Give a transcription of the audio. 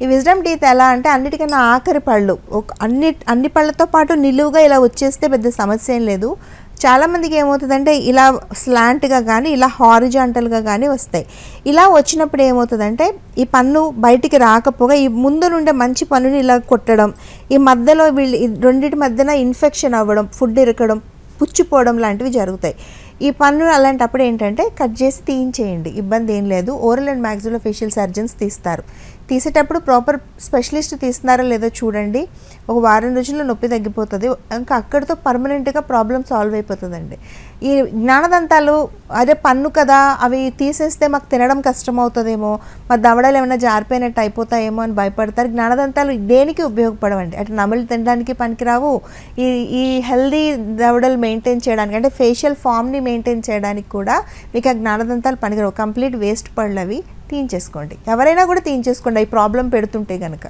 Wisdom teeth ఎలా అంటే అన్నిటికన్నా ఆఖరి పళ్ళు, అన్ని పళ్ళతో పాటు నిలువుగా ఇలా వచ్చేస్తే పెద్ద సమస్య ఏం లేదు. చాలామందికి ఏమవుతుందంటే ఇలా స్లాంట్గా కానీ ఇలా హారిజాంటల్గా కానీ వస్తాయి. ఇలా వచ్చినప్పుడు ఏమవుతుందంటే ఈ పన్ను బయటికి రాకపోగా ఈ ముందు నుండే మంచి పన్నుని ఇలా కొట్టడం, ఈ మధ్యలో రెండింటి మధ్యన ఇన్ఫెక్షన్ అవ్వడం, ఫుడ్ ఇరకడం, పుచ్చిపోవడం లాంటివి జరుగుతాయి. ఈ పన్ను అలాంటప్పుడు ఏంటంటే కట్ చేసి తీయించేయండి, ఇబ్బంది ఏం లేదు. ఓరల్ అండ్ మ్యాక్సిలోఫేషియల్ సర్జన్స్ తీస్తారు. తీసేటప్పుడు ప్రాపర్ స్పెషలిస్ట్ తీస్తున్నారో లేదో చూడండి. ఒక వారం రోజుల్లో నొప్పి తగ్గిపోతుంది, ఇంకా అక్కడితో పర్మనెంట్గా ప్రాబ్లం సాల్వ్ అయిపోతుందండి. ఈ జ్ఞానదంతాలు అదే పన్ను కదా, అవి తీసేస్తే మాకు తినడం కష్టం అవుతుందేమో, మా దవడలు ఏమైనా జారిపోయినట్టు అయిపోతాయేమో అని భయపడతారు. జ్ఞానదంతాలు దేనికి ఉపయోగపడవండి, అంటే నమలు తినడానికి పనికిరావు. ఈ హెల్దీ దవడలు మెయింటైన్ చేయడానికి, అంటే ఫేషియల్ ఫామ్ని మెయింటైన్ చేయడానికి కూడా మీకు ఆ జ్ఞానదంతాలు పనికిరావు. కంప్లీట్ వేస్ట్ పళ్ళు అవి. తీయించేసుకోండి, ఎవరైనా కూడా తీయించేసుకోండి ఈ ప్రాబ్లం పెడుతుంటే కనుక.